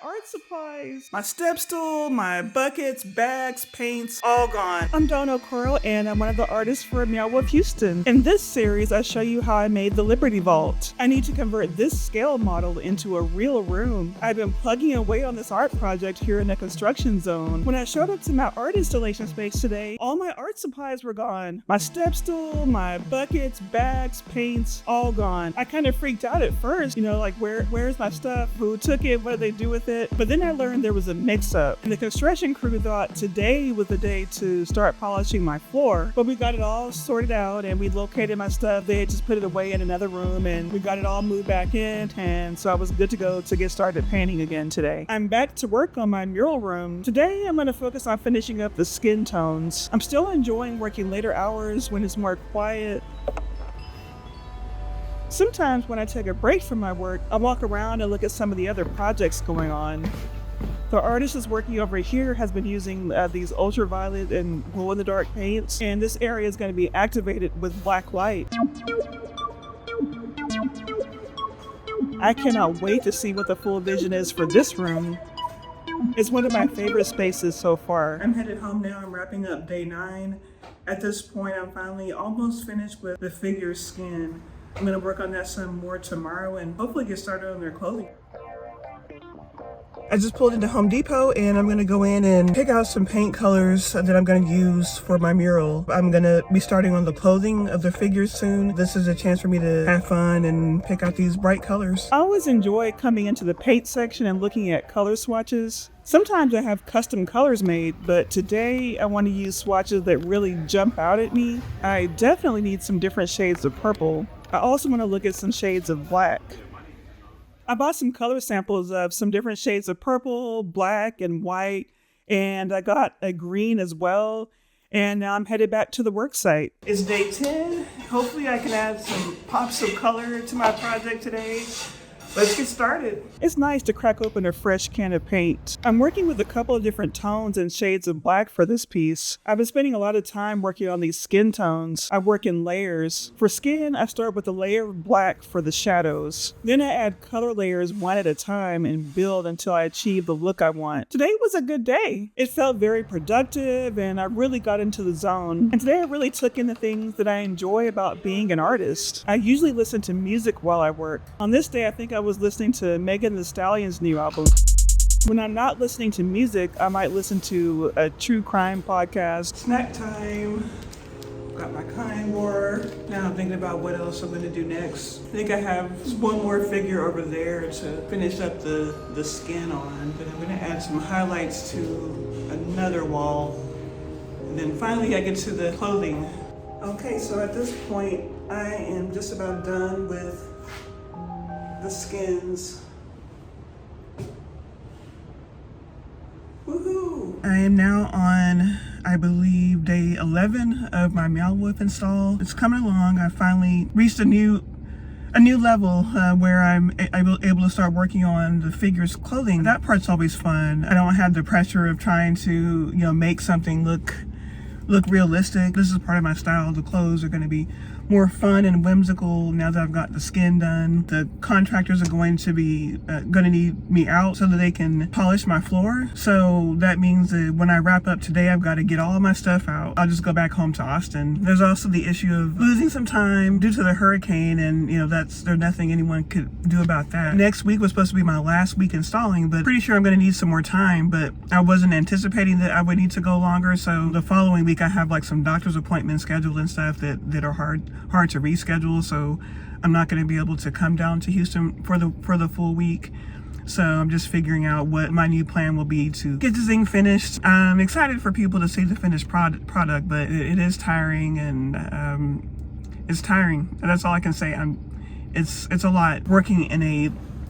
art supplies. My step stool, my buckets, bags, paints, all gone. I'm Dawn Okoro, and I'm one of the artists for Meow Wolf Houston. In this series, I show you how I made the Liberty Vault. I need to convert this scale model into a real room. I've been plugging away on this art project here in the construction zone. When I showed up to my art installation space today, all my art supplies were gone. My step stool, my buckets, bags, paints, all gone. I kind of freaked out at first, like where's my stuff? Who took it? What did they do with it? But then I learned there was a mix-up. And the construction crew thought today was the day to start polishing my floor. But we got it all sorted out and we located my stuff. They had just put it away in another room and we got it all moved back in. And so I was good to go to get started painting again today. I'm back to work on my mural room. Today I'm going to focus on finishing up the skin tones. I'm still enjoying working later hours when it's more quiet. Sometimes when I take a break from my work, I walk around and look at some of the other projects going on. The artist that's working over here has been using these ultraviolet and glow-in-the-dark paints, and this area is going to be activated with black light. I cannot wait to see what the full vision is for this room. It's one of my favorite spaces so far. I'm headed home now. I'm wrapping up day 9. At this point, I'm finally almost finished with the figure's skin. I'm going to work on that some more tomorrow and hopefully get started on their clothing. I just pulled into Home Depot and I'm going to go in and pick out some paint colors that I'm going to use for my mural. I'm going to be starting on the clothing of the figures soon. This is a chance for me to have fun and pick out these bright colors. I always enjoy coming into the paint section and looking at color swatches. Sometimes I have custom colors made, but today I want to use swatches that really jump out at me. I definitely need some different shades of purple. I also want to look at some shades of black. I bought some color samples of some different shades of purple, black, and white, and I got a green as well, and now I'm headed back to the work site. It's day 10. Hopefully I can add some pops of color to my project today. Let's get started. It's nice to crack open a fresh can of paint. I'm working with a couple of different tones and shades of black for this piece. I've been spending a lot of time working on these skin tones. I work in layers. For skin, I start with a layer of black for the shadows. Then I add color layers one at a time and build until I achieve the look I want. Today was a good day. It felt very productive and I really got into the zone. And today I really took in the things that I enjoy about being an artist. I usually listen to music while I work. On this day, I think I was listening to Megan Thee Stallion's new album. When I'm not listening to music, I might listen to a true crime podcast. Snack time. Got my kind war. Now I'm thinking about what else I'm going to do next. I think I have one more figure over there to finish up the skin on, but I'm going to add some highlights to another wall. And then finally I get to the clothing. Okay, so at this point, I am just about done with the skins. Woohoo! I am now on, I believe, day 11 of my Meow Wolf install. It's coming along. I finally reached a new level where I'm able to start working on the figure's clothing. That part's always fun. I don't have the pressure of trying to, make something look realistic. This is part of my style. The clothes are going to be more fun and whimsical now that I've got the skin done. The contractors are going to need me out so that they can polish my floor. So that means that when I wrap up today, I've got to get all of my stuff out. I'll just go back home to Austin. There's also the issue of losing some time due to the hurricane, and there's nothing anyone could do about that. Next week was supposed to be my last week installing, but pretty sure I'm going to need some more time, but I wasn't anticipating that I would need to go longer. So the following week I have some doctor's appointments scheduled and stuff that are hard to reschedule, so I'm not going to be able to come down to Houston for the full week. So I'm just figuring out what my new plan will be to get this thing finished. I'm excited for people to see the finished product, but it is tiring, and it's tiring. That's all I can say. It's a lot working in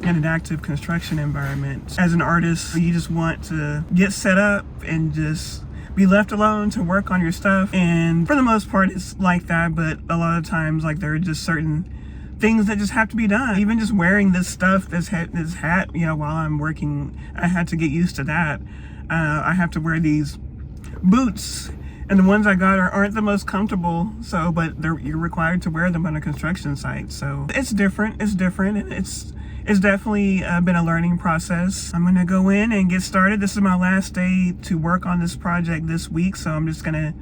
an active construction environment. As an artist, you just want to get set up and just be left alone to work on your stuff, and for the most part it's like that, but a lot of times there are just certain things that just have to be done. Even just wearing this stuff, this hat, while I'm working, I had to get used to that. I have to wear these boots, and the ones I got aren't the most comfortable, but you're required to wear them on a construction site. So it's different, and it's It's definitely been a learning process. I'm gonna go in and get started. This is my last day to work on this project this week, so I'm just gonna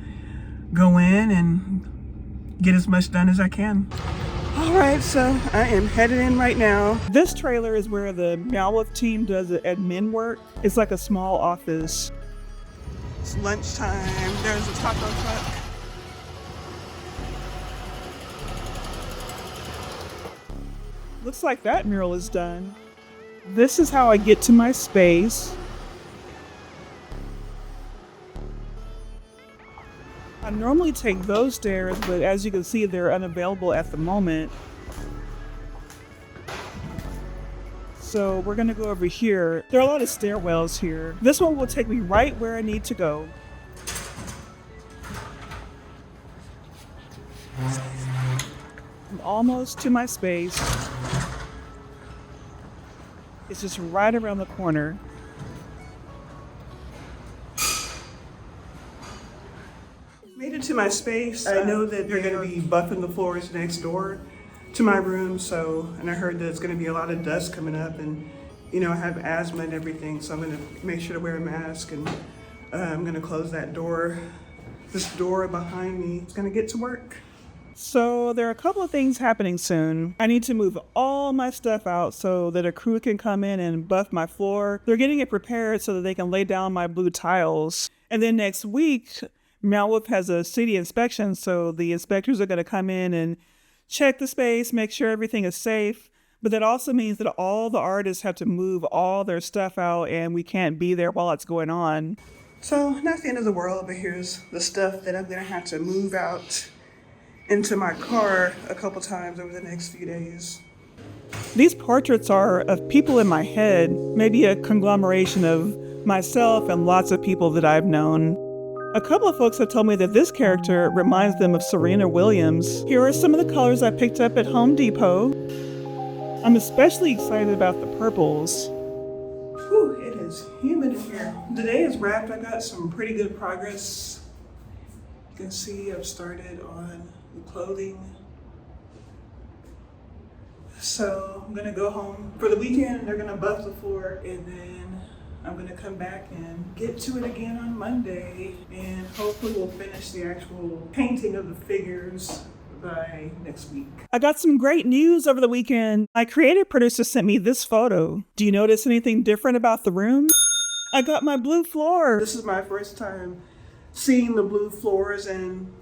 go in and get as much done as I can. All right, so I am headed in right now. This trailer is where the Meow Wolf team does the admin work. It's like a small office. It's lunchtime. There's a taco truck. Looks like that mural is done. This is how I get to my space. I normally take those stairs, but as you can see, they're unavailable at the moment. So we're gonna go over here. There are a lot of stairwells here. This one will take me right where I need to go. I'm almost to my space. It's just right around the corner. Made it to my space. I know that they're going to be buffing the floors next door to my room, and I heard that it's going to be a lot of dust coming up, and I have asthma and everything, so I'm going to make sure to wear a mask, and I'm going to close that door. This door behind me is going to get to work. So there are a couple of things happening soon. I need to move all my stuff out so that a crew can come in and buff my floor. They're getting it prepared so that they can lay down my blue tiles. And then next week, Meow Wolf has a city inspection, so the inspectors are going to come in and check the space, make sure everything is safe. But that also means that all the artists have to move all their stuff out, and we can't be there while it's going on. So not the end of the world, but here's the stuff that I'm going to have to move out into my car a couple times over the next few days. These portraits are of people in my head, maybe a conglomeration of myself and lots of people that I've known. A couple of folks have told me that this character reminds them of Serena Williams. Here are some of the colors I picked up at Home Depot. I'm especially excited about the purples. Whew, it is humid in here. The day is wrapped. I got some pretty good progress. You can see I've started on the clothing. So I'm gonna go home for the weekend. They're gonna buff the floor, and then I'm gonna come back and get to it again on Monday, and hopefully we'll finish the actual painting of the figures by next week. I got some great news over the weekend. My creative producer sent me this photo. Do you notice anything different about the room? I got my blue floor. This is my first time seeing the blue floors, and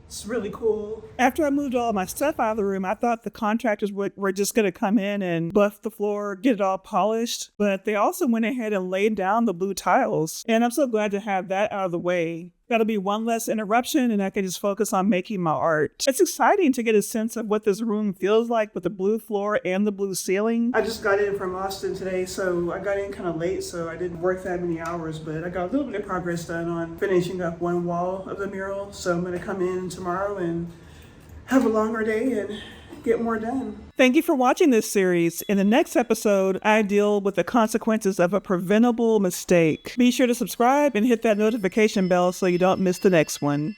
it's really cool. After I moved all my stuff out of the room, I thought the contractors were just going to come in and buff the floor, get it all polished. But they also went ahead and laid down the blue tiles. And I'm so glad to have that out of the way. That'll be one less interruption, and I can just focus on making my art. It's exciting to get a sense of what this room feels like with the blue floor and the blue ceiling. I just got in from Austin today, so I got in kind of late, so I didn't work that many hours, but I got a little bit of progress done on finishing up one wall of the mural. So I'm gonna come in tomorrow and have a longer day and get more done. Thank you for watching this series. In the next episode, I deal with the consequences of a preventable mistake. Be sure to subscribe and hit that notification bell so you don't miss the next one.